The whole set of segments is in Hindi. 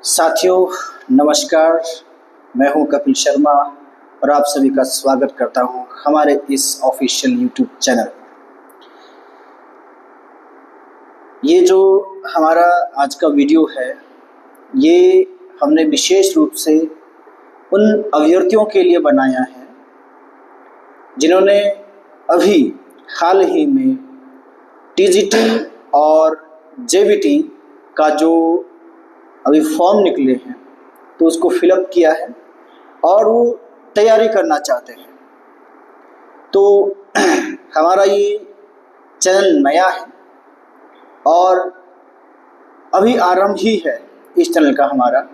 साथियों नमस्कार, मैं हूं कपिल शर्मा और आप सभी का स्वागत करता हूं हमारे इस ऑफिशियल यूट्यूब चैनल। ये जो हमारा आज का वीडियो है, ये हमने विशेष रूप से उन अभ्यर्थियों के लिए बनाया है जिन्होंने अभी हाल ही में टीजीटी और जेबीटी का जो अभी फॉर्म निकले हैं तो उसको फिलअप किया है और वो तैयारी करना चाहते हैं। तो हमारा ये चैनल नया है और अभी आरंभ ही है इस चैनल का हमारा।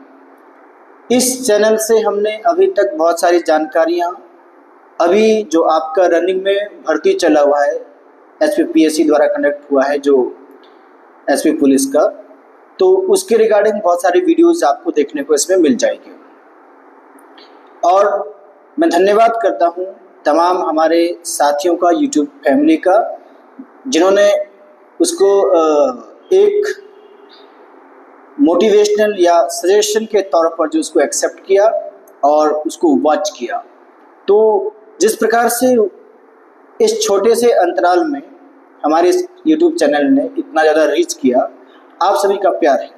इस चैनल से हमने अभी तक बहुत सारी जानकारियाँ, अभी जो आपका रनिंग में भर्ती चला हुआ है एसपीपीएससी द्वारा कंडक्ट हुआ है जो एसपी पुलिस का, तो उसके रिगार्डिंग बहुत सारी वीडियोस आपको देखने को इसमें मिल जाएगी। और मैं धन्यवाद करता हूं तमाम हमारे साथियों का, यूट्यूब फैमिली का, जिन्होंने उसको एक मोटिवेशनल या सजेशन के तौर पर जो उसको एक्सेप्ट किया और उसको वॉच किया। तो जिस प्रकार से इस छोटे से अंतराल में हमारे इस यूट्यूब चैनल ने इतना ज़्यादा रीच किया, आप सभी का प्यार है।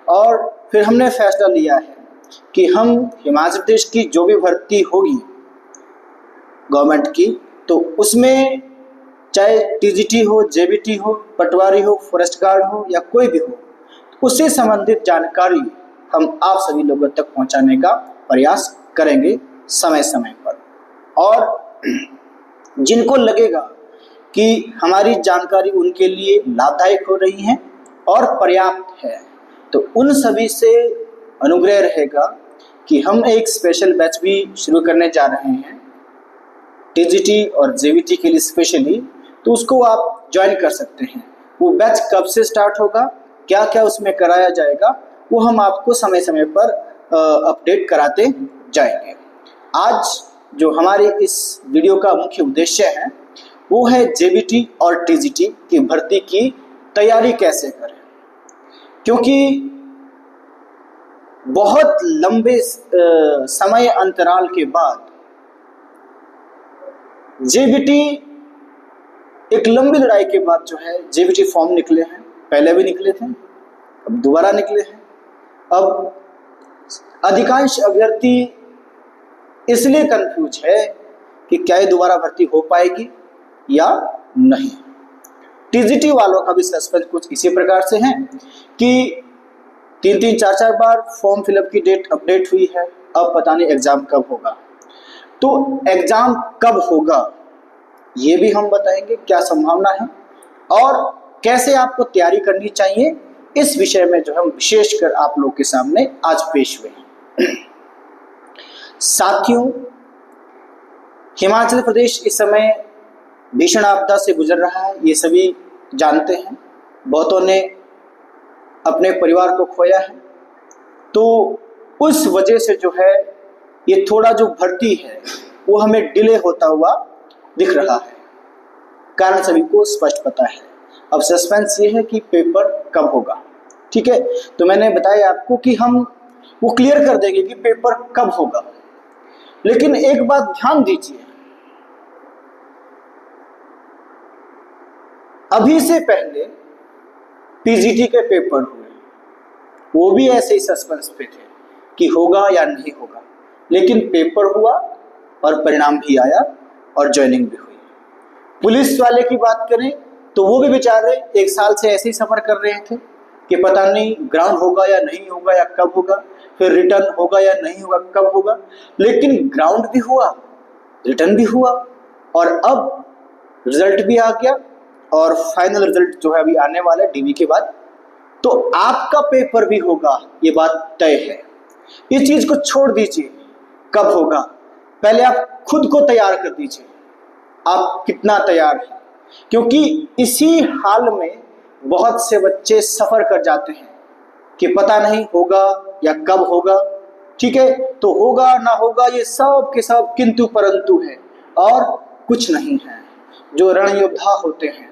और फिर हमने फैसला लिया है कि हम हिमाचल प्रदेश की जो भी भर्ती होगी गवर्नमेंट की, तो उसमें चाहे टीजीटी हो, जेबीटी हो, पटवारी हो, फॉरेस्ट गार्ड हो या कोई भी हो, उससे संबंधित जानकारी हम आप सभी लोगों तक पहुंचाने का प्रयास करेंगे समय समय पर। और जिनको लगेगा कि हमारी जानकारी उनके लिए लाभदायक हो रही है और पर्याप्त है, तो उन सभी से अनुग्रह रहेगा कि हम एक स्पेशल बैच भी शुरू करने जा रहे हैं टीजीटी और जेबीटी के लिए स्पेशली। तो उसको आप ज्वाइन कर सकते हैं। वो बैच कब से स्टार्ट होगा, क्या क्या उसमें कराया जाएगा, वो हम आपको समय समय पर अपडेट कराते जाएंगे। आज जो हमारे इस वीडियो का मुख्य उद्देश्य है वो है जेबीटी और टीजीटी की भर्ती की तैयारी कैसे करें, क्योंकि बहुत लंबे समय अंतराल के बाद जेबीटी, एक लंबी लड़ाई के बाद जो है जेबीटी फॉर्म निकले हैं। पहले भी निकले थे, अब दोबारा निकले हैं। अब अधिकांश अभ्यर्थी इसलिए कंफ्यूज है कि क्या ये दोबारा भर्ती हो पाएगी या नहीं। टीजीटी वालों का भी सस्पेंस कुछ इसी प्रकार से है कि 3-3, 4-4 बार फॉर्म फिलअप की डेट अपडेट हुई है, अब पता नहीं एग्जाम कब होगा। तो एग्जाम कब होगा ये भी हम बताएंगे, क्या संभावना है और कैसे आपको तैयारी करनी चाहिए। इस विषय में जो हम विशेषकर आप लोग के सामने आज पेश हुए हैं। साथियों, हिमाचल प्रदेश इस समय भीषण आपदा से गुजर रहा है, ये सभी जानते हैं। बहुतों ने अपने परिवार को खोया है, तो उस वजह से जो है ये थोड़ा जो भर्ती है वो हमें डिले होता हुआ दिख रहा है। कारण सभी को स्पष्ट पता है। अब सस्पेंस ये है कि पेपर कब होगा। ठीक है, तो मैंने बताया आपको कि हम वो क्लियर कर देंगे कि पेपर कब होगा। लेकिन एक बात ध्यान दीजिए, अभी से पहले पीजीटी के पेपर हुए, वो भी ऐसे ही सस्पेंस पे थे कि होगा या नहीं होगा, लेकिन पेपर हुआ और परिणाम भी आया और ज्वाइनिंग भी हुई। पुलिस वाले की बात करें तो वो भी बेचारे 1 साल से ऐसे ही सफर कर रहे थे कि पता नहीं ग्राउंड होगा या नहीं होगा या कब होगा, फिर रिटर्न होगा या नहीं होगा, कब होगा। लेकिन ग्राउंड भी हुआ, रिटर्न भी हुआ और अब रिजल्ट भी आ गया और फाइनल रिजल्ट जो है अभी आने वाला है डीवी के बाद। तो आपका पेपर भी होगा, ये बात तय है। इस चीज को छोड़ दीजिए कब होगा, पहले आप खुद को तैयार कर दीजिए, आप कितना तैयार हैं। क्योंकि इसी हाल में बहुत से बच्चे सफर कर जाते हैं कि पता नहीं होगा या कब होगा। ठीक है, तो होगा ना होगा ये सब के सब किंतु परंतु है और कुछ नहीं है। जो रण योद्धा होते हैं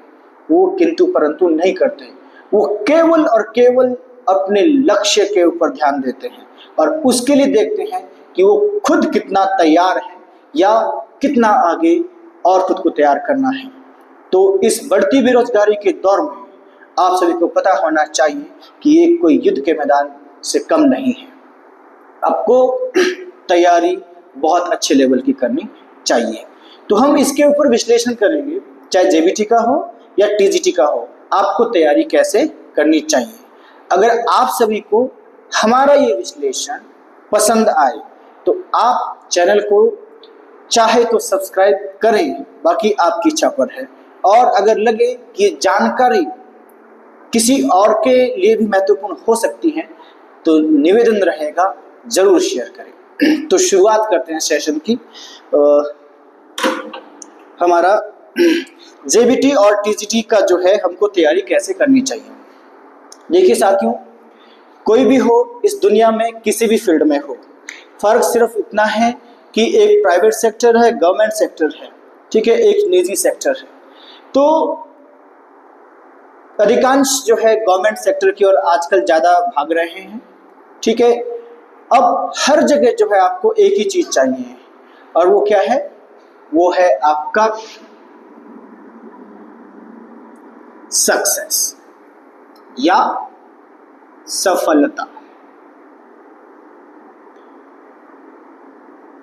वो किंतु परंतु नहीं करते, वो केवल और केवल अपने लक्ष्य के ऊपर ध्यान देते हैं और उसके लिए देखते हैं कि वो खुद कितना तैयार है या कितना आगे और खुद को तैयार करना है। तो इस बढ़ती बेरोजगारी के दौर में आप सभी को पता होना चाहिए कि ये कोई युद्ध के मैदान से कम नहीं है। आपको तैयारी बहुत अच्छे लेवल की करनी चाहिए। तो हम इसके ऊपर विश्लेषण करेंगे, चाहे जेबीटी का हो या टीजीटी का हो, आपको तैयारी कैसे करनी चाहिए। अगर आप सभी को हमारा ये विश्लेषण पसंद आए तो आप चैनल को चाहे तो सब्सक्राइब करें, बाकी आपकी इच्छा पर है। और अगर लगे कि ये जानकारी किसी और के लिए भी महत्वपूर्ण हो सकती है तो निवेदन रहेगा जरूर शेयर करें। तो शुरुआत करते हैं सेशन की। हमारा जेबीटी और टीजीटी का जो है हमको तैयारी कैसे करनी चाहिए। देखिए साथियों, कोई भी हो इस दुनिया में, किसी भी फील्ड में हो, फर्क सिर्फ इतना है कि एक प्राइवेट सेक्टर है, गवर्नमेंट सेक्टर है, ठीक है, एक निजी सेक्टर है। तो अधिकांश जो है गवर्नमेंट सेक्टर की ओर आजकल ज़्यादा भाग रहे हैं, ठीक है। अब हर जगह जो है आपको एक ही चीज़ चाहिए और वो क्या है, वो है आपका सक्सेस या सफलता।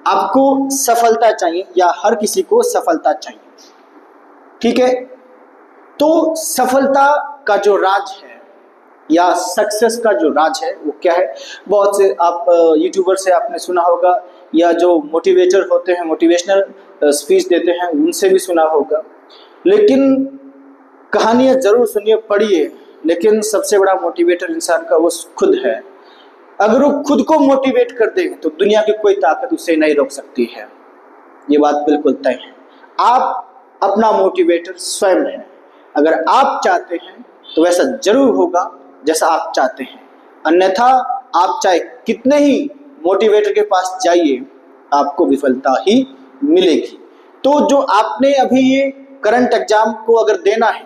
आपको सफलता चाहिए या हर किसी को सफलता चाहिए, ठीक है। तो सफलता का जो राज है या सक्सेस का जो राज है वो क्या है। बहुत से आप यूट्यूबर से आपने सुना होगा या जो मोटिवेटर होते हैं, मोटिवेशनल स्पीच देते हैं, उनसे भी सुना होगा। लेकिन कहानियाँ जरूर सुनिए, पढ़िए, लेकिन सबसे बड़ा मोटिवेटर इंसान का वो खुद है। अगर वो खुद को मोटिवेट कर दे तो दुनिया की कोई ताकत उसे नहीं रोक सकती है। ये बात बिल्कुल तय है। आप अपना मोटिवेटर स्वयं हैं। अगर आप चाहते हैं तो वैसा जरूर होगा जैसा आप चाहते हैं, अन्यथा आप चाहे कितने ही मोटिवेटर के पास जाइए, आपको विफलता ही मिलेगी। तो जो आपने अभी ये करंट एग्जाम को अगर देना है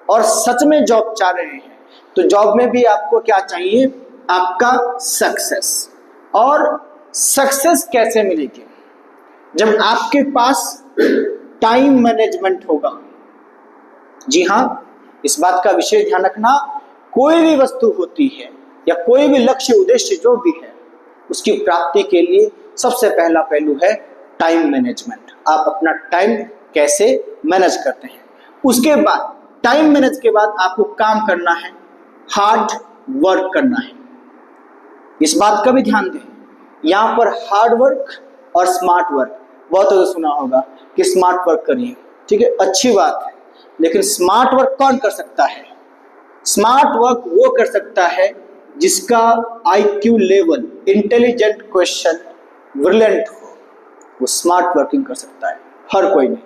और सच में जॉब चाह रहे हैं तो जॉब में भी आपको क्या चाहिए, आपका सक्सेस। और सक्सेस कैसे मिलेगी, जब आपके पास टाइम मैनेजमेंट होगा। जी हाँ, इस बात का विशेष ध्यान रखना, कोई भी वस्तु होती है या कोई भी लक्ष्य उद्देश्य जो भी है, उसकी प्राप्ति के लिए सबसे पहला पहलू है टाइम मैनेजमेंट। आप अपना टाइम कैसे मैनेज करते हैं। उसके बाद टाइम मैनेज के बाद आपको काम करना है, हार्ड वर्क करना है। इस बात का भी ध्यान दें, यहाँ पर हार्ड वर्क और स्मार्ट वर्क, बहुत तो सुना होगा कि स्मार्ट वर्क करिए, ठीक है, अच्छी बात है, लेकिन स्मार्ट वर्क कौन कर सकता है। स्मार्ट वर्क वो कर सकता है जिसका IQ level, intelligent question, brilliant हो, वो स्मार्ट वर्किंग कर सकता है, हर कोई नहीं,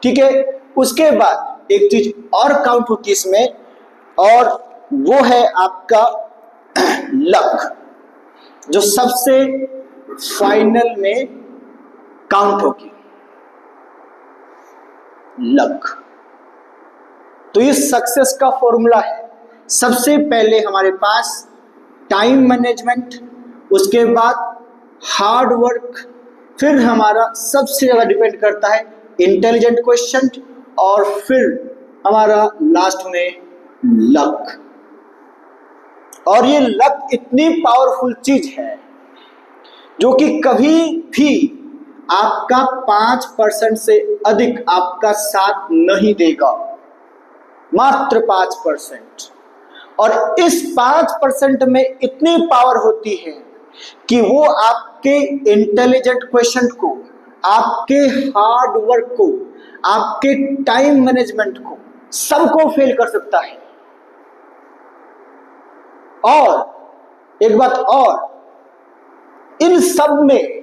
ठीक है। उसके बाद एक चीज और काउंट होती है इसमें, और वो है आपका लक, जो सबसे फाइनल में काउंट होगी, लक। तो ये सक्सेस का फॉर्मूला है। सबसे पहले हमारे पास टाइम मैनेजमेंट, उसके बाद हार्ड वर्क, फिर हमारा सबसे ज्यादा डिपेंड करता है इंटेलिजेंट क्वेश्चन, और फिर हमारा लास्ट में लक। और ये लक इतनी पावरफुल चीज है जो कि कभी भी आपका 5% से अधिक आपका साथ नहीं देगा, मात्र 5%। और इस 5% में इतनी पावर होती है कि वो आपके इंटेलिजेंट क्वेश्चन को, आपके हार्ड वर्क को, आपके टाइम मैनेजमेंट को, सबको फेल कर सकता है। और एक बात और, इन सब में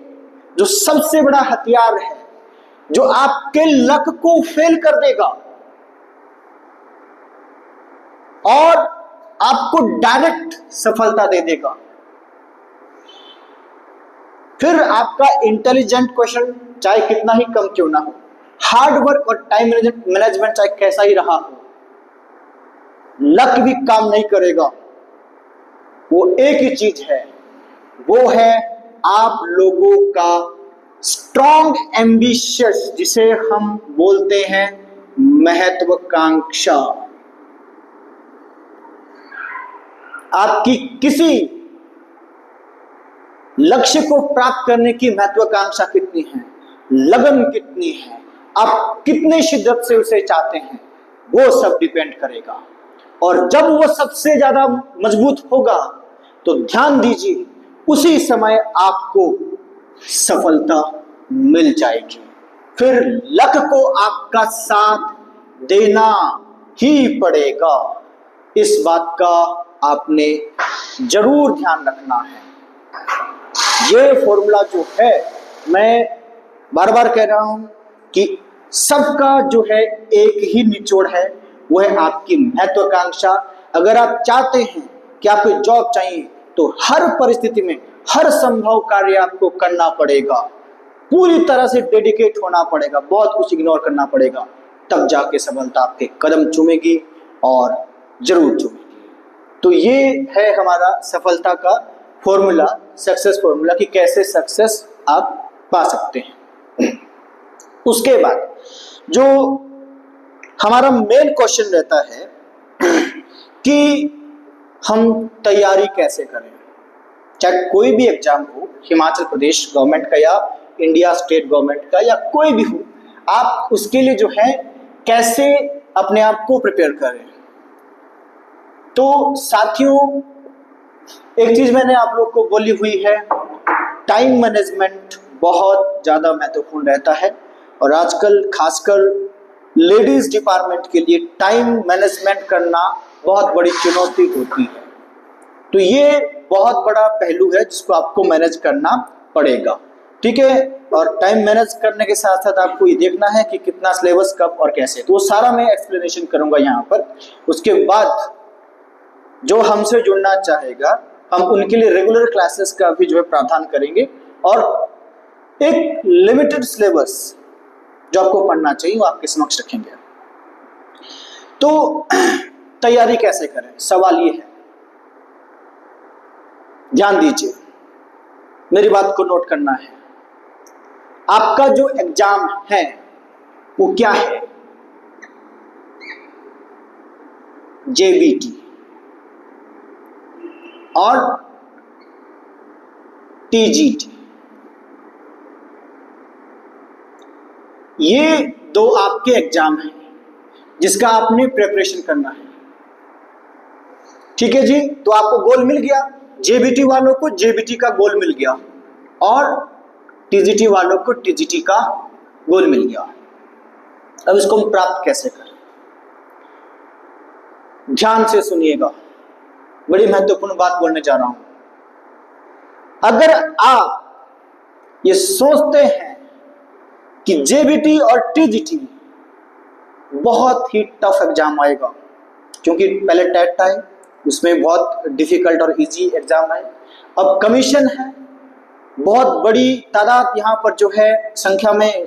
जो सबसे बड़ा हथियार है, जो आपके लक को फेल कर देगा और आपको डायरेक्ट सफलता दे देगा, फिर आपका इंटेलिजेंट क्वेश्चन चाहे कितना ही कम क्यों ना हो, हार्ड वर्क और टाइम मैनेजमेंट चाहे कैसा ही रहा हो, लक भी काम नहीं करेगा। वो एक ही चीज है, वो है आप लोगों का स्ट्रॉन्ग एम्बिशियस, जिसे हम बोलते हैं महत्वाकांक्षा। आपकी किसी लक्ष्य को प्राप्त करने की महत्वाकांक्षा कितनी है, लगन कितनी है, आप कितने शिद्दत से उसे चाहते हैं, वो सब डिपेंड करेगा। और जब वो सबसे ज्यादा मजबूत होगा तो ध्यान दीजिए उसी समय आपको सफलता मिल जाएगी। फिर लक को आपका साथ देना ही पड़ेगा। इस बात का आपने जरूर ध्यान रखना है। ये फॉर्मूला जो है, मैं बार बार कह रहा हूं कि सबका जो है एक ही निचोड़ है, वो है आपकी महत्वाकांक्षा। अगर आप चाहते हैं कि आपको जॉब चाहिए तो हर परिस्थिति में हर संभव कार्य आपको करना पड़ेगा, पूरी तरह से डेडिकेट होना पड़ेगा, बहुत कुछ इग्नोर करना पड़ेगा, तब जाके सफलता आपके कदम चूमेगी और जरूर चूमेगी। तो ये है हमारा सफलता का फॉर्मूला, सक्सेस फॉर्मूला, कि कैसे सक्सेस आप पा सकते हैं। उसके बाद जो हमारा मेन क्वेश्चन रहता है कि हम तैयारी कैसे करें। चाहे कोई भी एग्जाम हो, हिमाचल प्रदेश गवर्नमेंट का या इंडिया स्टेट गवर्नमेंट का या कोई भी हो, आप उसके लिए जो है कैसे अपने आप को प्रिपेयर करें। तो साथियों, एक चीज मैंने आप लोग को बोली हुई है, टाइम मैनेजमेंट बहुत ज्यादा महत्वपूर्ण रहता है। और आजकल खासकर लेडीज डिपार्टमेंट के लिए टाइम मैनेजमेंट करना बहुत बड़ी चुनौती होती है। तो ये बहुत बड़ा पहलू है जिसको आपको मैनेज करना पड़ेगा, ठीक है। और टाइम मैनेज करने के साथ साथ आपको ये देखना है कि कितना सिलेबस कब और कैसे, तो वो सारा मैं एक्सप्लेनेशन करूंगा यहाँ पर। उसके बाद जो हमसे जुड़ना चाहेगा, हम उनके लिए रेगुलर क्लासेस का भी जो है प्रावधान करेंगे, और एक लिमिटेड सिलेबस जो आपको पढ़ना चाहिए वो आपके समक्ष रखेंगे। तो तैयारी कैसे करें, सवाल ये है। ध्यान दीजिए, मेरी बात को नोट करना है। आपका जो एग्जाम है वो क्या है? जेबीटी और टीजीटी, ये दो आपके एग्जाम हैं जिसका आपने प्रिपरेशन करना है, ठीक है जी। तो आपको गोल मिल गया, जेबीटी वालों को जेबीटी का गोल मिल गया और टीजीटी वालों को टीजीटी का गोल मिल गया। अब इसको हम प्राप्त कैसे करें? ध्यान से सुनिएगा, बड़ी महत्वपूर्ण बात बोलने जा रहा हूं। अगर आप ये सोचते हैं कि जेबीटी और टीजीटी बहुत ही टफ एग्जाम आएगा, क्योंकि पहले टेट आए उसमें बहुत डिफिकल्ट और इजी एग्जाम आए, अब कमीशन है, बहुत बड़ी तादाद यहाँ पर जो है संख्या में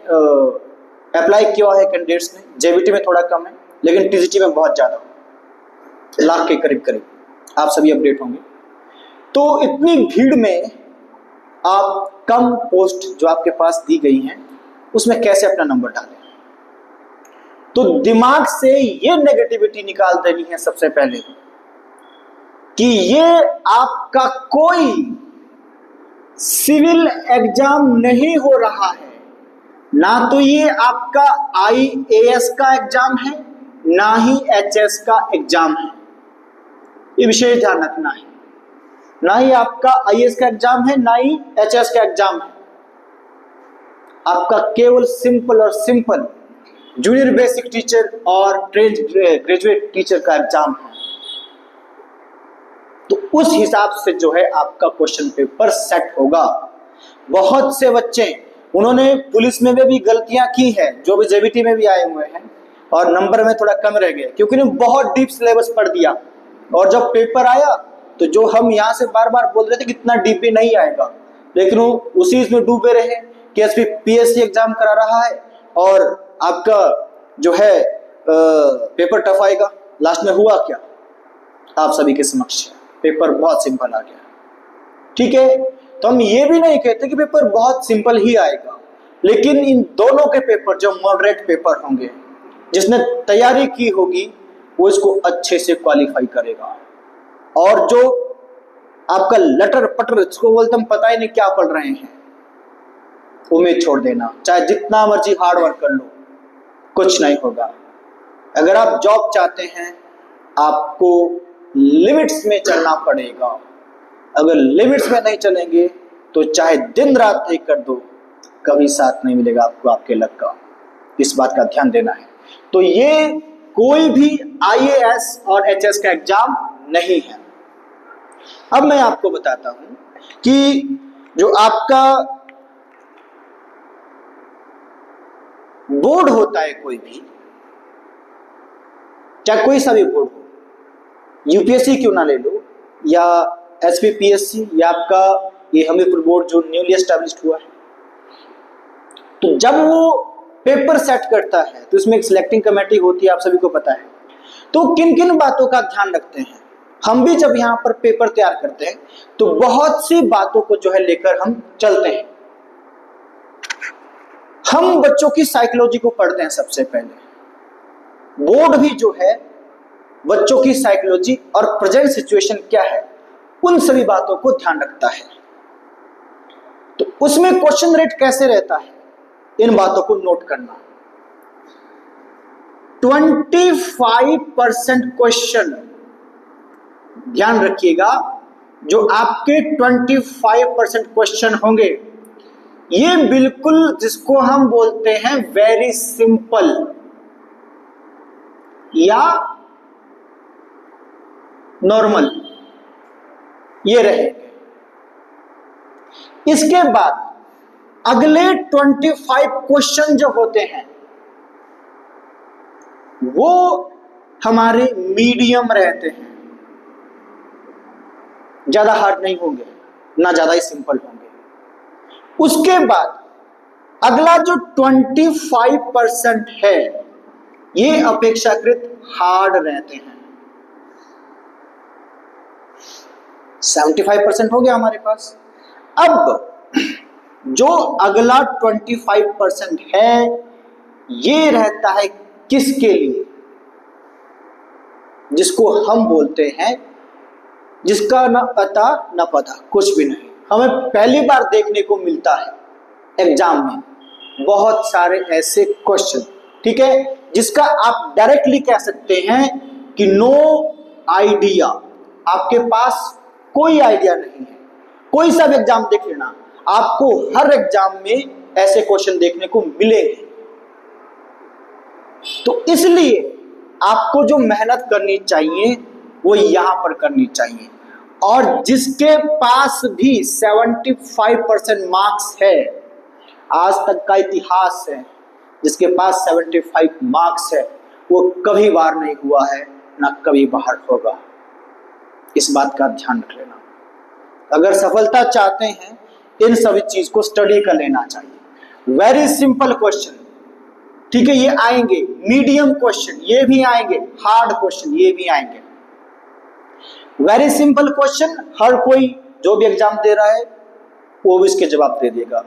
अप्लाई किया है कैंडिडेट्स ने। जेबीटी में थोड़ा कम है लेकिन टीजीटी में बहुत ज़्यादा, लाख के करीब करीब, आप सभी अपडेट होंगे। तो इतनी भीड़ में आप कम पोस्ट जो आपके पास दी गई हैं उसमें कैसे अपना नंबर डालें? तो दिमाग से ये नेगेटिविटी निकाल देनी है सबसे पहले कि ये आपका कोई सिविल एग्जाम नहीं हो रहा है, ना तो ये आपका आईएएस का एग्जाम है, ना ही एचएस का एग्जाम है। ये विशेष ध्यान रखना है, ना ही आपका आईएएस का एग्जाम है, ना ही एचएस का एग्जाम है। आपका केवल सिंपल और सिंपल जूनियर बेसिक टीचर और ट्रेंड ग्रेजुएट टीचर का एग्जाम है। तो उस हिसाब से जो है आपका क्वेश्चन पेपर सेट होगा। बहुत से बच्चे उन्होंने पुलिस में भी गलतियां की है, जो भी जेबीटी में भी आए हुए हैं, और नंबर में थोड़ा कम रह गए क्योंकि उन्होंने बहुत डीप सिलेबस पढ़ दिया, और जब पेपर आया तो जो हम यहाँ से बार बार बोल रहे थे कि इतना डीप भी नहीं आएगा, लेकिन वो उसी इसमें डूबे रहे कि एसपी पीएससी एग्जाम करा रहा है और आपका जो है पेपर टफ आएगा। लास्ट में हुआ क्या, आप सभी के समक्ष है। पेपर बहुत सिंपल आ गया। ठीक है, तो हम ये भी नहीं कहते कि पेपर बहुत सिंपल ही आएगा, लेकिन इन दोनों के पेपर जो मॉडरेट पेपर होंगे, जिसने तैयारी की होगी वो इसको अच्छे से क्वालिफाई करेगा। और जो आपका लटर पटर, इसको बोलते हम पता ही नहीं क्या पढ़ रहे हैं, उम्मीद छोड़ देना, चाहे जितना मर्जी हार्ड वर्क कर लो, कुछ नहीं होगा। अगर आप जॉब चाहते हैं, आपको लिमिट्स में चलना पड़ेगा। अगर लिमिट्स में नहीं चलेंगे तो चाहे दिन रात एक कर दो, कभी साथ नहीं मिलेगा आपको आपके लक का। इस बात का ध्यान देना है। तो ये कोई भी IAS और HS का एग्जाम नहीं है। अब मैं आपको बताता हूं कि जो आपका बोर्ड होता है, कोई भी, चाहे कोई सा भी बोर्ड हो, UPSC क्यों ना ले लो, या SPPSC, या आपका ये हमीरपुर बोर्ड जो न्यूली एस्टैब्लिश्ड हुआ है, तो जब वो पेपर सेट करता है तो इसमें एक सिलेक्टिंग कमेटी होती है, आप सभी को पता है। तो किन किन बातों का ध्यान रखते हैं हम भी जब यहाँ पर पेपर तैयार करते हैं, तो बहुत सी बातों को जो है लेकर हम चलते हैं। हम बच्चों की साइकोलॉजी को पढ़ते हैं सबसे पहले। बोर्ड भी जो है बच्चों की साइकोलॉजी और प्रेजेंट सिचुएशन क्या है, उन सभी बातों को ध्यान रखता है। तो उसमें क्वेश्चन रेट कैसे रहता है, इन बातों को नोट करना। 25% क्वेश्चन, ध्यान रखिएगा, जो आपके 25% क्वेश्चन होंगे, ये बिल्कुल जिसको हम बोलते हैं वेरी सिंपल या नॉर्मल, ये रहेंगे। इसके बाद अगले 25 क्वेश्चन जो होते हैं वो हमारे मीडियम रहते हैं, ज्यादा हार्ड नहीं होंगे ना ज्यादा ही सिंपल होंगे। उसके बाद अगला जो 25% है, ये अपेक्षाकृत हार्ड रहते हैं। 75% हो गया हमारे पास। अब जो अगला 25% है, ये रहता है किसके लिए, जिसको हम बोलते हैं, जिसका ना अता ना पता, कुछ भी नहीं, हमें पहली बार देखने को मिलता है एग्जाम में बहुत सारे ऐसे क्वेश्चन, ठीक है, जिसका आप डायरेक्टली कह सकते हैं कि नो आइडिया, आपके पास कोई आइडिया नहीं है। कोई सा भी एग्जाम देख लेना, आपको हर एग्जाम में ऐसे क्वेश्चन देखने को मिलेंगे। तो इसलिए आपको जो मेहनत करनी चाहिए वो यहां पर करनी चाहिए। और जिसके पास भी 75% मार्क्स है, आज तक का इतिहास है, जिसके पास 75 मार्क्स है, वो कभी बाहर नहीं हुआ है, ना कभी बाहर होगा। इस बात का ध्यान रख लेना। अगर सफलता चाहते हैं, इन सभी चीज को स्टडी कर लेना चाहिए। वेरी सिंपल क्वेश्चन, ठीक है, ये आएंगे, मीडियम क्वेश्चन ये भी आएंगे, हार्ड क्वेश्चन ये भी आएंगे। वेरी सिंपल क्वेश्चन हर कोई जो भी एग्जाम दे रहा है वो भी इसके जवाब दे देगा।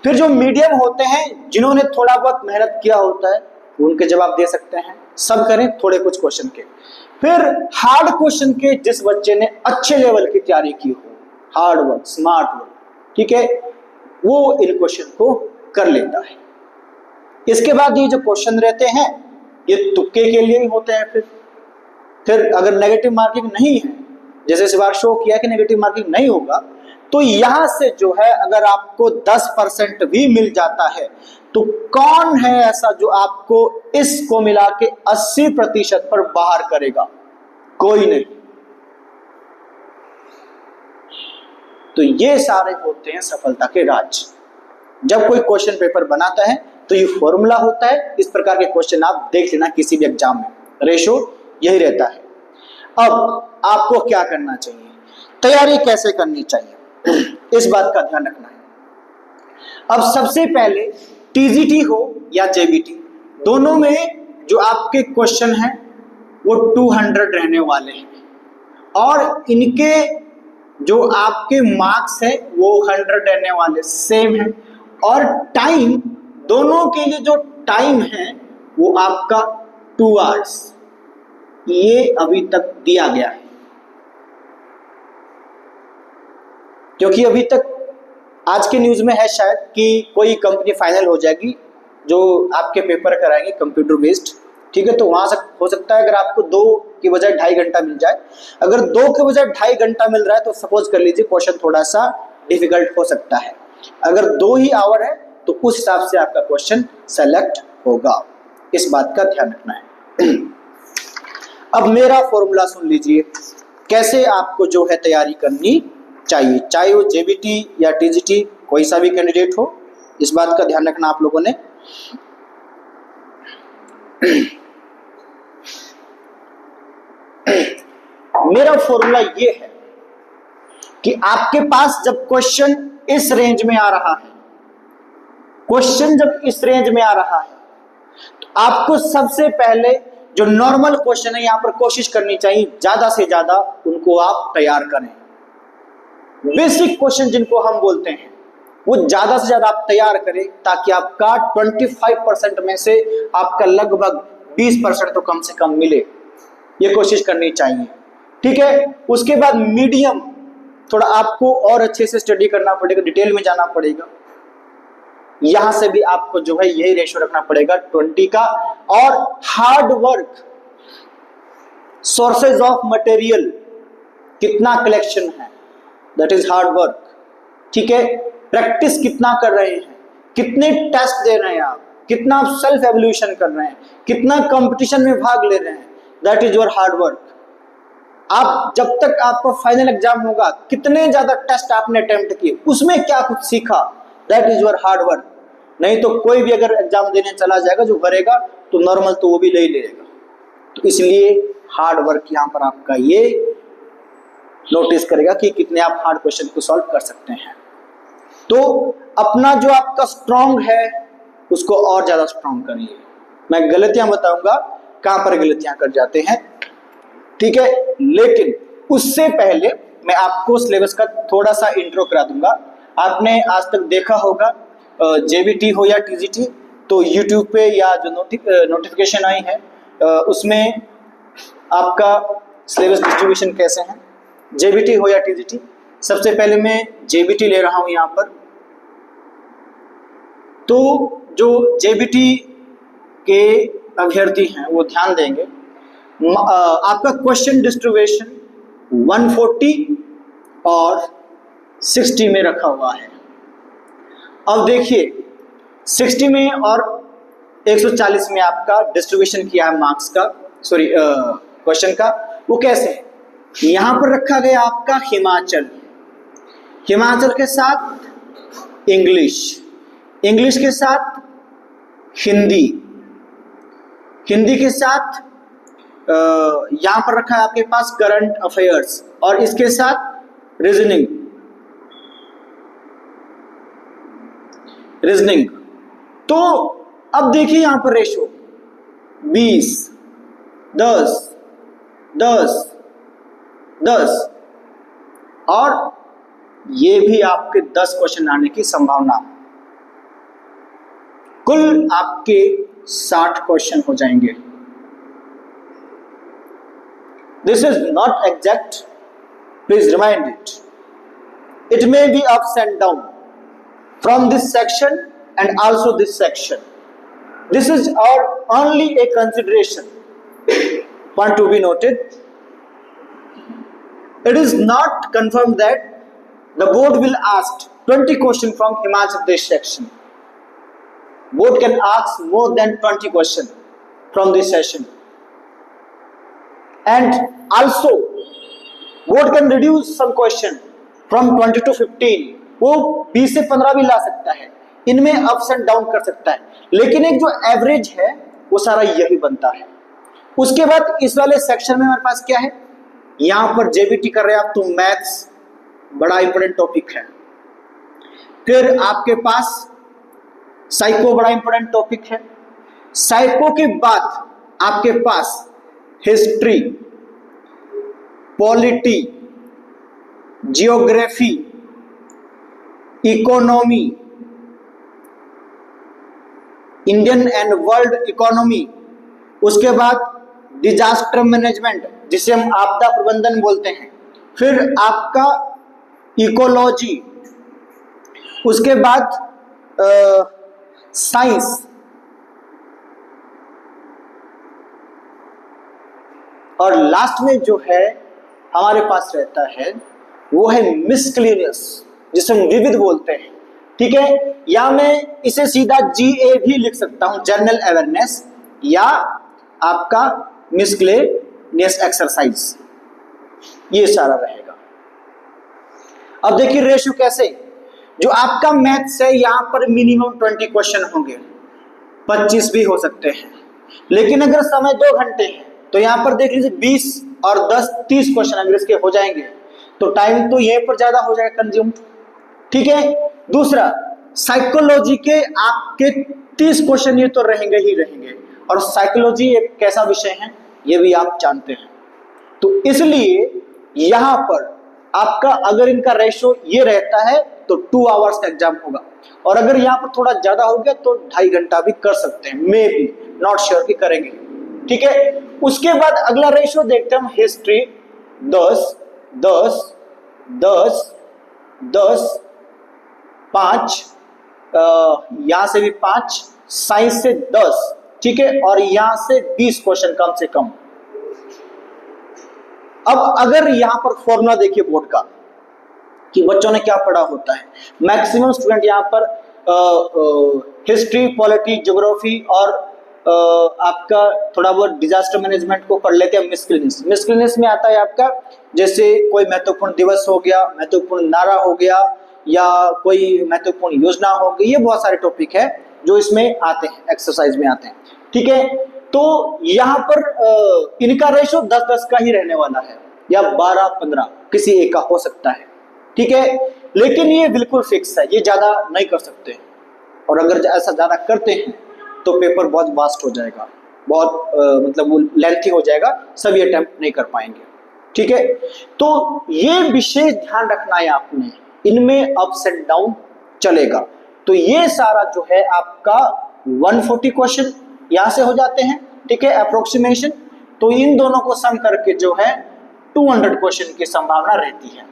फिर जो मीडियम होते हैं, जिन्होंने थोड़ा बहुत मेहनत किया होता है, उनके जवाब दे सकते हैं, सब करें थोड़े कुछ क्वेश्चन के। फिर हार्ड क्वेश्चन के, जिस बच्चे ने अच्छे लेवल की तैयारी की हो, हार्ड वर्क, स्मार्ट वर्क, ठीक है, वो इन क्वेश्चन को कर लेता है। इसके बाद ये जो क्वेश्चन रहते हैं, ये तुक्के के लिए ही होते हैं। फिर अगर नेगेटिव मार्किंग नहीं है, जैसे इस बार शो किया कि नेगेटिव मार्किंग नहीं होगा, तो यहां से जो है अगर आपको 10% भी मिल जाता है, तो कौन है ऐसा जो आपको इसको मिला के 80% पर बाहर करेगा? कोई नहीं। तो ये सारे होते हैं सफलता के राज। जब कोई क्वेश्चन पेपर बनाता है तो ये फॉर्मूला होता है। इस प्रकार के क्वेश्चन आप देख लेना किसी भी एग्जाम में, रेशो यही रहता है। अब आपको क्या करना चाहिए, तैयारी कैसे करनी चाहिए, इस बात का ध्यान रखना है। अब सबसे पहले TGT हो या JBT, दोनों में जो आपके क्वेश्चन हैं वो 200 रहने वाले हैं। और इनके जो आपके मार्क्स है वो 100 रहने वाले सेम है। और टाइम, दोनों के लिए जो टाइम है वो आपका 2 आवर्स, ये अभी तक दिया गया है। क्योंकि अभी तक आज के न्यूज में है शायद कि कोई कंपनी फाइनल हो जाएगी जो आपके पेपर कराएंगे कंप्यूटर बेस्ड, ठीक है। तो वहां से हो सकता है अगर आपको 2 की बजाय 2.5 घंटा मिल जाए। अगर 2 के बजाय 2.5 घंटा मिल रहा है तो सपोज कर लीजिए क्वेश्चन थोड़ा सा डिफिकल्ट हो सकता है। अगर 2 ही आवर है तो उस हिसाब से आपका क्वेश्चन सेलेक्ट होगा, इस बात का ध्यान रखना है। अब मेरा फॉर्मूला सुन लीजिए, कैसे आपको जो है तैयारी करनी चाहिए, चाहे वो जेबीटी या टीजीटी कोई सा भी कैंडिडेट हो, इस बात का ध्यान रखना आप लोगों ने। मेरा फॉर्मूला ये है कि आपके पास जब क्वेश्चन इस रेंज में आ रहा है, क्वेश्चन जब इस रेंज में आ रहा है, तो आपको सबसे पहले जो नॉर्मल क्वेश्चन है यहां पर कोशिश करनी चाहिए ज्यादा से ज्यादा उनको आप तैयार करें। बेसिक क्वेश्चन जिनको हम बोलते हैं वो ज्यादा से ज्यादा आप तैयार करें, ताकि आपका 25% में से आपका लगभग 20% तो कम से कम मिले, ये कोशिश करनी चाहिए, ठीक है। उसके बाद मीडियम, थोड़ा आपको और अच्छे से स्टडी करना पड़ेगा, डिटेल में जाना पड़ेगा। यहां से भी आपको जो है यही रेशियो रखना पड़ेगा 20 का। और hard work, sources of material कितना कलेक्शन है, दैट इज हार्ड वर्क, ठीक है। प्रैक्टिस कितना कर रहे हैं, कितने टेस्ट दे रहे हैं आप, कितना आप सेल्फ एवल्यूशन कर रहे हैं, कितना कंपटीशन में भाग ले रहे हैं, that is your hard work. आप जब तक आपका फाइनल एग्जाम होगा कितने ज्यादा टेस्ट आपने अटेम्प्ट किए, उसमें क्या कुछ सीखा, that is your hard work. नहीं तो कोई भी अगर एग्जाम देने चला जाएगा जो करेगा तो नॉर्मल तो वो भी ले ही लेगा। तो इसलिए हार्ड वर्क यहां पर आपका ये नोटिस करेगा कि कितने आप हार्ड क्वेश्चन को सॉल्व कर सकते हैं। तो अपना जो आपका स्ट्रांग है उसको और ज्यादा स्ट्रांग करिए। मैं गलतियां बताऊंगा कहां पर गलतियां कर जाते हैं, ठीक है। लेकिन उससे पहले मैं आपको सिलेबस का थोड़ा सा इंट्रो करा दूंगा। आपने आज तक देखा होगा जेबीटी हो या टीजीटी, तो यूट्यूब पे या जो नोटिफिकेशन आई है उसमें आपका सिलेबस डिस्ट्रीब्यूशन कैसे है, जेबीटी हो या टीजीटी। सबसे पहले मैं जेबीटी ले रहा हूं यहां पर। तो जो जेबीटी के अभ्यर्थी हैं वो ध्यान देंगे, आपका क्वेश्चन डिस्ट्रीब्यूशन 140 और 60 में रखा हुआ है। अब देखिए 60 में और 140 में आपका डिस्ट्रीब्यूशन किया है मार्क्स का, सॉरी क्वेश्चन का। वो कैसे है, यहां पर रखा गया आपका हिमाचल, हिमाचल के साथ इंग्लिश, इंग्लिश के साथ हिंदी, हिंदी के साथ यहां पर रखा है आपके पास करंट अफेयर्स, और इसके साथ रीजनिंग, रीजनिंग। तो अब देखिए यहां पर रेशो 20, 10, 10, 10, और ये भी आपके 10 क्वेश्चन आने की संभावना। कुल आपके 60 क्वेश्चन हो जाएंगे। This is not exact, please remind it. It may be ups and down from this section and also this section. This is our only a consideration. Want to be noted. It is not confirmed that the board will ask 20 questions from Himachal Pradesh section. Board can ask more than 20 questions from this session. And also board can reduce some question from 20 to 15, वो 20 से 15 भी ला सकता है, इनमें अप्स एंड डाउन कर सकता है, लेकिन एक जो एवरेज है वो सारा यही बनता है। उसके बाद इस वाले सेक्शन में हमारे पास क्या है, यहां पर जेबीटी कर रहे हैं आप तो मैथ्स बड़ा इंपॉर्टेंट टॉपिक है। फिर आपके पास साइको बड़ा इंपॉर्टेंट टॉपिक है। साइको के बाद आपके पास history, polity, geography, economy, Indian and world economy, उसके बाद डिजास्टर मैनेजमेंट जिसे हम आपदा प्रबंधन बोलते हैं, फिर आपका इकोलॉजी, उसके बाद साइंस, और लास्ट में जो है हमारे पास रहता है वो है मिसक्लेनियस जिसे हम विविध बोलते हैं। ठीक है, या मैं इसे सीधा GA भी लिख सकता हूं, जनरल अवेयरनेस, या आपका मिसक्लेनियस एक्सरसाइज, ये सारा रहेगा। अब देखिए रेशियो कैसे, जो आपका मैथ्स है यहां पर मिनिमम 20 क्वेश्चन होंगे, 25 भी हो सकते हैं, लेकिन अगर समय 2 घंटे है तो यहां पर देख लीजिए 20 और 10 30 क्वेश्चन अगर इसके हो जाएंगे तो टाइम तो यहीं पर ज्यादा हो जाएगा कंज्यूम। ठीक है, दूसरा साइकोलॉजी के आपके 30 क्वेश्चन ये तो रहेंगे ही रहेंगे, और साइकोलॉजी एक कैसा विषय है ये भी आप जानते हैं, तो इसलिए यहां पर आपका अगर इनका रेशो ये रहता है तो 2 आवर्स का एग्जाम होगा, और अगर यहाँ पर थोड़ा ज्यादा हो गया तो 2.5 घंटा भी कर सकते हैं, मे बी, नॉट श्योर कि करेंगे। ठीक है, उसके बाद अगला रेशो देखते हैं हम, हिस्ट्री 10 10 10 10 5, यहां से भी 5, साइंस से 10, ठीक है, और यहां से 20 क्वेश्चन कम से कम। अब अगर यहां पर फॉर्मूला देखिए बोर्ड का कि बच्चों ने क्या पढ़ा होता है, मैक्सिमम स्टूडेंट यहां पर हिस्ट्री, पॉलिटी, ज्योग्राफी और आपका थोड़ा बहुत डिजास्टर मैनेजमेंट को पढ़ लेते हैं। मिसक्लेनियस में आता है आपका जैसे कोई महत्वपूर्ण दिवस हो गया, महत्वपूर्ण नारा हो गया, या कोई महत्वपूर्ण योजना हो गई, ये बहुत सारे टॉपिक है जो इसमें आते हैं, एक्सरसाइज में आते हैं। ठीक है, तो यहाँ पर इनका रेशो 10-10 का ही रहने वाला है, या 12-15 किसी एक का हो सकता है। ठीक है, लेकिन ये बिल्कुल फिक्स है, ये ज्यादा नहीं कर सकते, और अगर ऐसा ज्यादा करते हैं तो पेपर बहुत वास्ट हो जाएगा, बहुत मतलब वो लेंथी हो जाएगा, सभी अटेम्प्ट नहीं कर पाएंगे। ठीक है, तो ये विशेष ध्यान रखना है आपने, इनमें अप्स एंड डाउन चलेगा। तो ये सारा जो है आपका 140 क्वेश्चन यहां से हो जाते हैं। ठीक है, अप्रोक्सीमेशन, तो इन दोनों को सम करके जो है 200 क्वेश्चन की संभावना रहती है।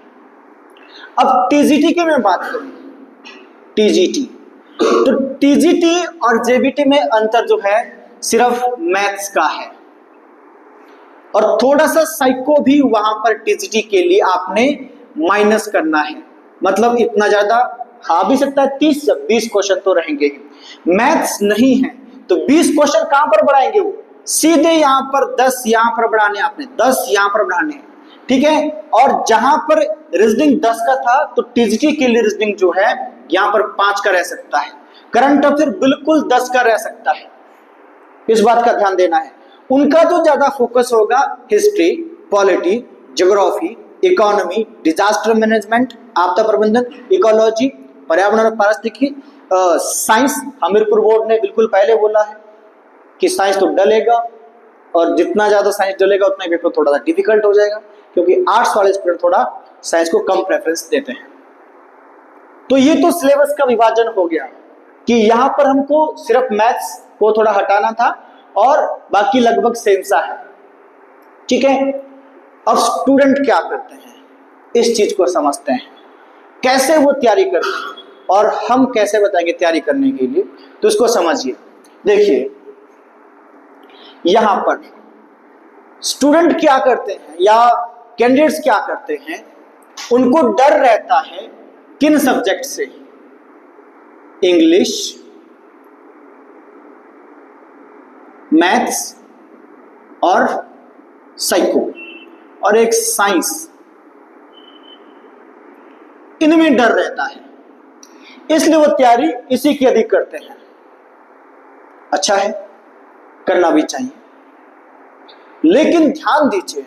अब टीजीटी की मैं बात करूं, टीजीटी, तो टीजीटी और जेबीटी में अंतर जो है सिर्फ मैथ्स का है, और थोड़ा सा साइको भी वहां पर टीजीटी के लिए आपने माइनस करना है, मतलब इतना ज्यादा आ भी सकता है, 30 या 20 क्वेश्चन तो रहेंगे ही। मैथ्स नहीं है तो 20 क्वेश्चन कहां पर बढ़ाएंगे, वो सीधे यहां पर 10 यहां पर बढ़ाने, आपने 10 यहां पर बढ़ाने। ठीक है, और जहां पर रीजनिंग 10 का था तो टीजीटी के लिए रीजनिंग जो है यहां पर 5 का रह सकता है, करंट अफेयर बिल्कुल 10 का रह सकता है, इस बात का ध्यान देना है। उनका जो ज्यादा फोकस होगा history, polity, geography, economy, disaster management, आपदा प्रबंधन, इकोलॉजी, पर्यावरण और पारिस्थितिकी, साइंस। हमीरपुर बोर्ड ने बिल्कुल पहले बोला है कि साइंस तो डलेगा, और जितना ज्यादा साइंस डलेगा उतना पेपर थोड़ा सा डिफिकल्ट हो जाएगा, क्योंकि आर्ट्स वाले स्टूडेंट थोड़ा साइंस को कम प्रेफरेंस देते हैं। तो ये तो सिलेबस का विभाजन हो गया कि यहां पर हमको सिर्फ मैथ्स को थोड़ा हटाना था और बाकी लगभग सेम सा है। ठीक है, अब स्टूडेंट क्या करते हैं इस चीज को समझते हैं, कैसे वो तैयारी करते हैं, और हम कैसे बताएंगे तैयारी करने के लिए, तो इसको समझिए। देखिए यहां पर स्टूडेंट क्या करते हैं या कैंडिडेट्स क्या करते हैं, उनको डर रहता है किन सब्जेक्ट से, इंग्लिश, मैथ्स और साइको, और एक साइंस, इनमें डर रहता है, इसलिए वो तैयारी इसी की अधिक करते हैं। अच्छा है, करना भी चाहिए, लेकिन ध्यान दीजिए,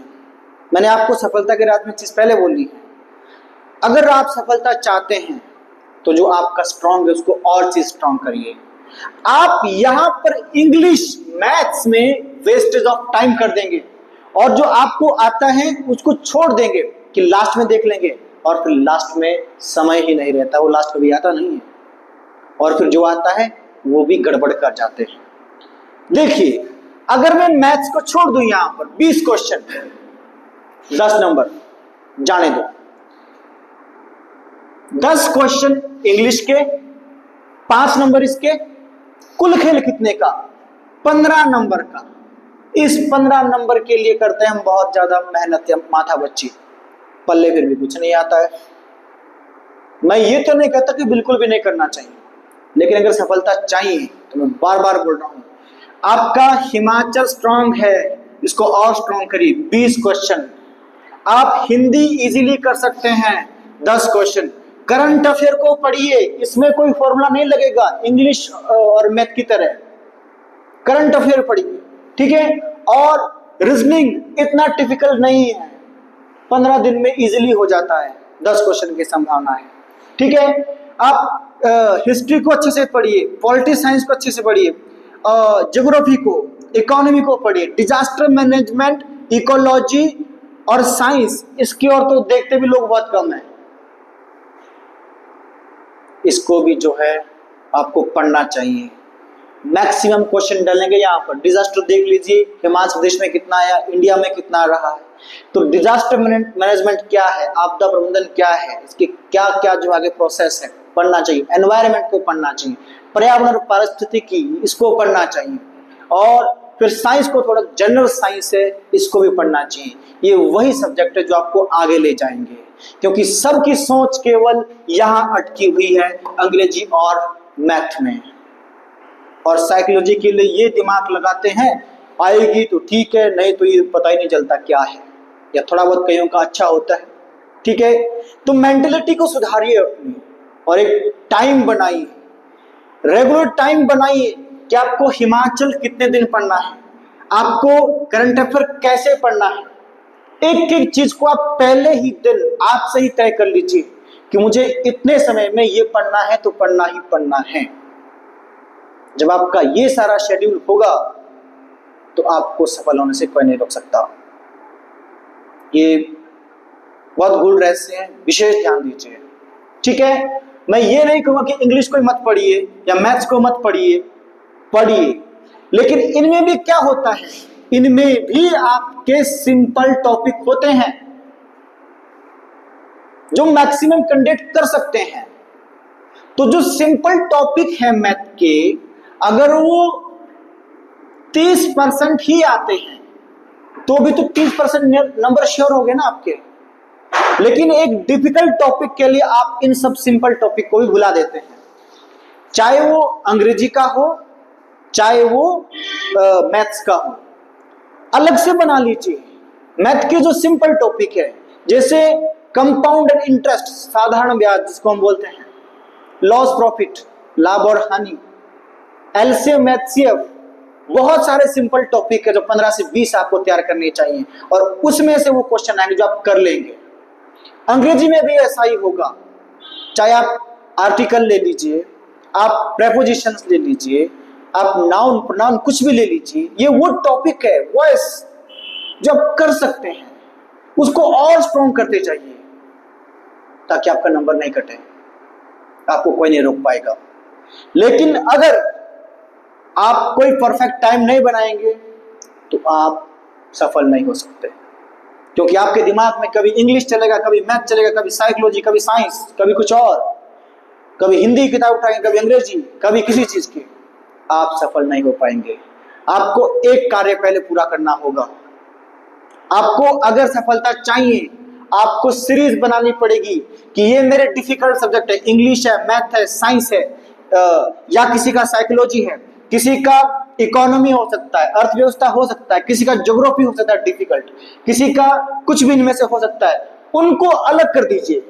मैंने आपको सफलता के राज में चीज पहले बोली है, अगर आप सफलता चाहते हैं तो जो आपका स्ट्रांग है उसको और चीज स्ट्रांग करिए। आप यहां पर इंग्लिश, मैथ्स में वेस्टेज ऑफ टाइम कर देंगे, और जो आपको आता है उसको छोड़ देंगे कि लास्ट में देख लेंगे, और फिर लास्ट में समय ही नहीं रहता, वो लास्ट कभी आता नहीं है, और फिर जो आता है वो भी गड़बड़ कर जाते हैं। देखिए, अगर मैं मैथ्स को छोड़ दूं, यहां पर 20 क्वेश्चन, 10 नंबर जाने दो, 10 क्वेश्चन इंग्लिश के, 5 नंबर इसके, कुल खेल कितने का? 15 नंबर का। इस 15 नंबर के लिए करते हैं हम बहुत ज्यादा मेहनत या माथा बच्ची, पल्ले फिर भी कुछ नहीं आता है। मैं ये तो नहीं कहता कि बिल्कुल भी नहीं करना चाहिए, लेकिन अगर सफलता चाहिए तो मैं बार बार बोल रहा हूं, आपका हिमाचल स्ट्रांग है, इसको और स्ट्रांग करिए। 20 क्वेश्चन। आप हिंदी इजीली कर सकते हैं, 10 क्वेश्चन। करंट अफेयर को पढ़िए, इसमें कोई फॉर्मूला नहीं लगेगा, इंग्लिश और मैथ की तरह। करंट अफेयर पढ़िए, ठीक है। और रीजनिंग इतना डिफिकल्ट नहीं है, 15 दिन में इजीली हो जाता है, 10 क्वेश्चन की संभावना है, ठीक है। आप हिस्ट्री को अच्छे से पढ़िए, पॉलिटिकल साइंस को अच्छे से पढ़िए, ज्योग्राफी को, इकोनॉमी को पढ़िए, डिजास्टर मैनेजमेंट, इकोलॉजी और साइंस, इसकी ओर तो देखते भी लोग बहुत कम है, इसको भी जो है आपको पढ़ना चाहिए। मैक्सिमम क्वेश्चन डालेंगे यहाँ पर। डिजास्टर देख लीजिए, हिमाचल प्रदेश में कितना आया, इंडिया में कितना रहा है, तो डिजास्टर मैनेजमेंट क्या है, आपदा प्रबंधन क्या है, इसके क्या क्या जो आगे प्रोसेस है, पढ़ना चाहिए। एनवायरनमेंट को पढ़ना चाहिए, पर्यावरण पारिस्थितिकी, इसको पढ़ना चाहिए। और फिर साइंस को, थोड़ा जनरल साइंस है, इसको भी पढ़ना चाहिए। ये वही सब्जेक्ट है जो आपको आगे ले जाएंगे, क्योंकि सबकी सोच केवल यहाँ अटकी हुई है, अंग्रेजी और मैथ में। और साइकोलॉजी के लिए ये दिमाग लगाते हैं, आएगी तो ठीक है, नहीं तो ये पता ही नहीं चलता क्या है, या थोड़ा बहुत कईयों का अच्छा होता है, ठीक है। तो मेंटेलिटी को सुधारिए अपनी, और एक टाइम बनाइए, रेगुलर टाइम बनाइए कि आपको हिमाचल कितने दिन पढ़ना है, आपको करंट अफेयर कैसे पढ़ना है। एक एक चीज को आप पहले ही दिन आप से ही तय कर लीजिए कि मुझे इतने समय में ये पढ़ना है, तो पढ़ना ही पढ़ना है। जब आपका ये सारा शेड्यूल होगा तो आपको सफल होने से कोई नहीं रोक सकता। ये बहुत गूढ़ रहस्य है, विशेष ध्यान दीजिए, ठीक है। मैं ये नहीं कहूंगा कि इंग्लिश को मत पढ़िए या मैथ्स को मत पढ़िए, पढ़िए, लेकिन इनमें भी क्या होता है, इनमें भी आपके सिंपल टॉपिक होते हैं जो मैक्सिमम कैंडिडेट कर सकते हैं। तो जो सिंपल टॉपिक है मैथ के, अगर वो 30% ही आते हैं तो भी तो 30% नंबर श्योर हो गए ना आपके। लेकिन एक डिफिकल्ट टॉपिक के लिए आप इन सब सिंपल टॉपिक को भी भुला देते हैं, चाहे वो अंग्रेजी का हो, चाहे वो मैथ्स का हो। अलग से बना लीजिए मैथ के जो सिंपल टॉपिक है, जैसे कंपाउंड एंड इंटरेस्ट, साधारण ब्याज जिसको हम बोलते हैं, लॉस प्रॉफिट, लाभ और हानि, एलसीएम एचसीएफ, बहुत सारे सिंपल टॉपिक है जो 15 से 20 आपको तैयार करने चाहिए, और उसमें से वो क्वेश्चन आएंगे जो आप कर लेंगे। अंग्रेजी में भी ऐसा ही होगा, चाहे आप आर्टिकल ले लीजिए, आप प्रेपोजिशंस ले लीजिए, आप नाउन प्रोनाउन कुछ भी ले लीजिए, ये वो टॉपिक है वॉइस जो आप कर सकते हैं, उसको और स्ट्रॉन्ग करते जाइए ताकि आपका नंबर नहीं कटे, आपको कोई नहीं रोक पाएगा। लेकिन अगर आप कोई परफेक्ट टाइम नहीं बनाएंगे तो आप सफल नहीं हो सकते, क्योंकि आपके दिमाग में कभी इंग्लिश चलेगा, कभी मैथ चलेगा, कभी साइकोलॉजी, कभी साइंस, कभी कुछ और, कभी हिंदी की किताब उठाएंगे, कभी अंग्रेजी, कभी किसी चीज की। आप सफल नहीं हो पाएंगे। आपको एक कार्य पहले पूरा करना होगा। आपको अगर सफलता चाहिए, आपको सीरीज बनानी पड़ेगी कि ये मेरे डिफिकल्ट सब्जेक्ट है, इंग्लिश है, मैथ है, साइंस है, या किसी का साइकोलॉजी है, किसी का इकोनॉमी हो सकता है, अर्थव्यवस्था हो सकता है, किसी का ज्योग्राफी हो सकता है डिफिकल्ट, किसी का कुछ भी इनमें से हो सकता है। उनको अलग कर दीजिए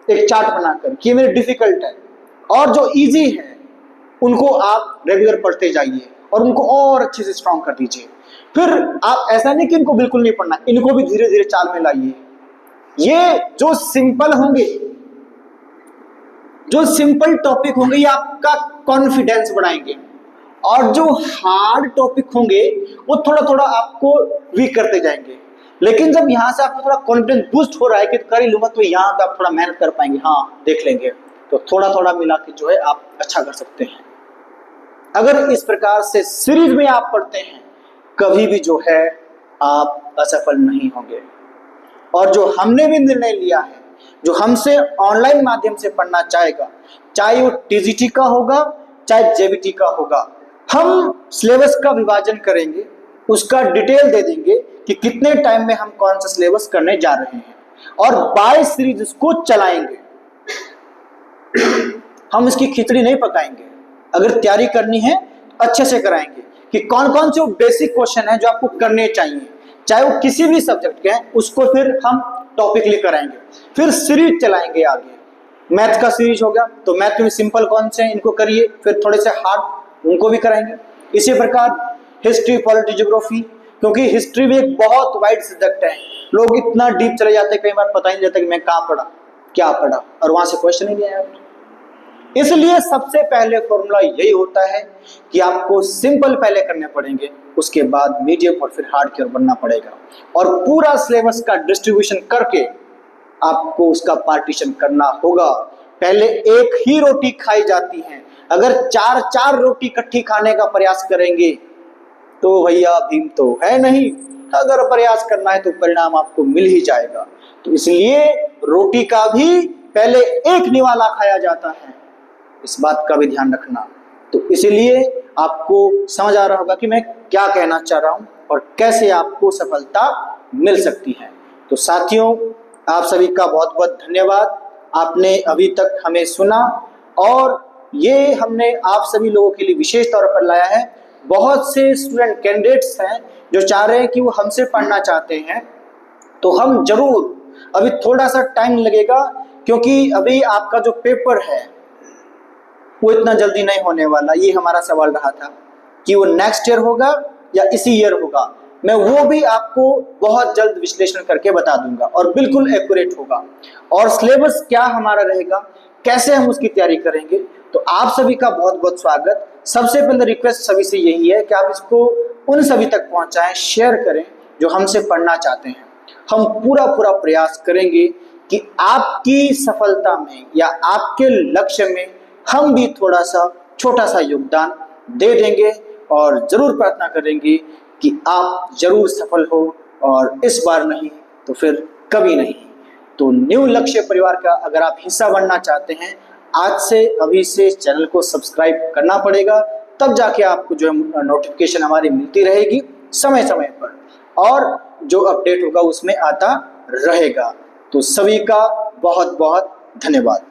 एक चार्ट बनाकर कि मेरे डिफिकल्ट है, और जो इजी है उनको आप रेगुलर पढ़ते जाइए और उनको और अच्छे से स्ट्रॉन्ग कर दीजिए। फिर आप ऐसा नहीं कि इनको बिल्कुल नहीं पढ़ना, इनको भी धीरे धीरे चाल में लाइए। ये जो सिंपल होंगे, जो सिंपल टॉपिक होंगे, ये आपका कॉन्फिडेंस बढ़ाएंगे, और जो हार्ड टॉपिक होंगे वो थोड़ा थोड़ा आपको वीक करते जाएंगे। लेकिन जब यहाँ से आपको थोड़ा कॉन्फिडेंस बूस्ट हो रहा है कि कर ही लूंगा, तो यहाँ पे आप थोड़ा मेहनत कर पाएंगे, हाँ देख लेंगे, तो थोड़ा थोड़ा मिला के जो है आप अच्छा कर सकते हैं। अगर इस प्रकार से सीरीज में आप पढ़ते हैं, कभी भी जो है आप असफल नहीं होंगे। और जो हमने भी निर्णय लिया है, जो हमसे ऑनलाइन माध्यम से पढ़ना चाहेगा, चाहे वो टीजीटी का होगा चाहे जेबीटी का होगा, हम सिलेबस का विभाजन करेंगे, उसका डिटेल दे देंगे कि कितने टाइम में हम कौन सा सिलेबस करने जा रहे हैं, और 22 सीरीज उसको चलाएंगे। हम इसकी खिचड़ी नहीं पकाएंगे। अगर तैयारी करनी है अच्छे से कराएंगे कि कौन कौन से बेसिक क्वेश्चन है जो आपको करने चाहिए, चाहे वो किसी भी सब्जेक्ट के हैं, उसको फिर हम टॉपिक लेकर आएंगे। फिर सीरीज चलाएंगे आगे। मैथ का सीरीज हो गया तो मैथ में सिंपल कौन से हैं इनको करिए, फिर थोड़े से हार्ड उनको भी कराएंगे। इसी प्रकार हिस्ट्री, पॉलिटी, ज्योग्राफी, क्योंकि हिस्ट्री भी एक बहुत वाइड सब्जेक्ट है। लोग इतना डीप चले जाते हैं, कई बार पता ही नहीं चलता कि मैं कहाँ पढ़ा, क्या पढ़ा, और वहां से क्वेश्चन ही नहीं आया। इसलिए सबसे पहले फॉर्मूला यही होता है कि आपको सिंपल पहले करने पड़ेंगे, उसके बाद मीडियम और फिर हार्ड की ओर बढ़ना पड़ेगा। और पूरा सिलेबस का डिस्ट्रीब्यूशन करके आपको उसका पार्टीशन करना होगा। पहले एक ही रोटी खाई जाती है, अगर 4-4 रोटी इकट्ठी खाने का प्रयास करेंगे तो भैया भीम तो है नहीं। अगर प्रयास करना है तो परिणाम आपको मिल ही जाएगा। तो इसलिए रोटी का भी पहले एक निवाला खाया जाता है, इस बात का भी ध्यान रखना। तो इसलिए आपको समझ आ रहा होगा कि मैं क्या कहना चाह रहा हूं और कैसे आपको सफलता मिल सकती है। तो साथियों, आप सभी का बहुत बहुत धन्यवाद। आपने अभी तक हमें सुना, और ये हमने आप सभी लोगों के लिए विशेष तौर पर लाया है। बहुत से स्टूडेंट कैंडिडेट्स हैं जो चाह रहे हैं कि वो हमसे पढ़ना चाहते हैं, तो हम जरूर, अभी थोड़ा सा टाइम लगेगा क्योंकि अभी आपका जो पेपर है वो इतना जल्दी नहीं होने वाला। ये हमारा सवाल रहा था कि वो नेक्स्ट ईयर होगा या इसी ईयर होगा। मैं वो भी आपको बहुत जल्द विश्लेषण करके बता दूंगा और बिल्कुल एक्यूरेट होगा। और सिलेबस क्या हमारा रहेगा, कैसे हम उसकी तैयारी करेंगे, तो आप सभी का बहुत बहुत स्वागत। सबसे पहले रिक्वेस्ट सभी से यही है कि आप इसको उन सभी तक पहुंचाएं, शेयर करें जो हमसे पढ़ना चाहते हैं। हम पूरा प्रयास करेंगे कि आपकी सफलता में या आपके लक्ष्य में हम भी थोड़ा सा छोटा सा योगदान दे देंगे, और जरूर प्रार्थना करेंगे कि आप जरूर सफल हो, और इस बार नहीं तो फिर कभी नहीं। तो न्यू लक्ष्य परिवार का अगर आप हिस्सा बनना चाहते हैं, आज से अभी से इस चैनल को सब्सक्राइब करना पड़ेगा, तब जाके आपको जो है नोटिफिकेशन हमारी मिलती रहेगी समय समय पर, और जो अपडेट होगा उसमें आता रहेगा। तो सभी का बहुत बहुत धन्यवाद।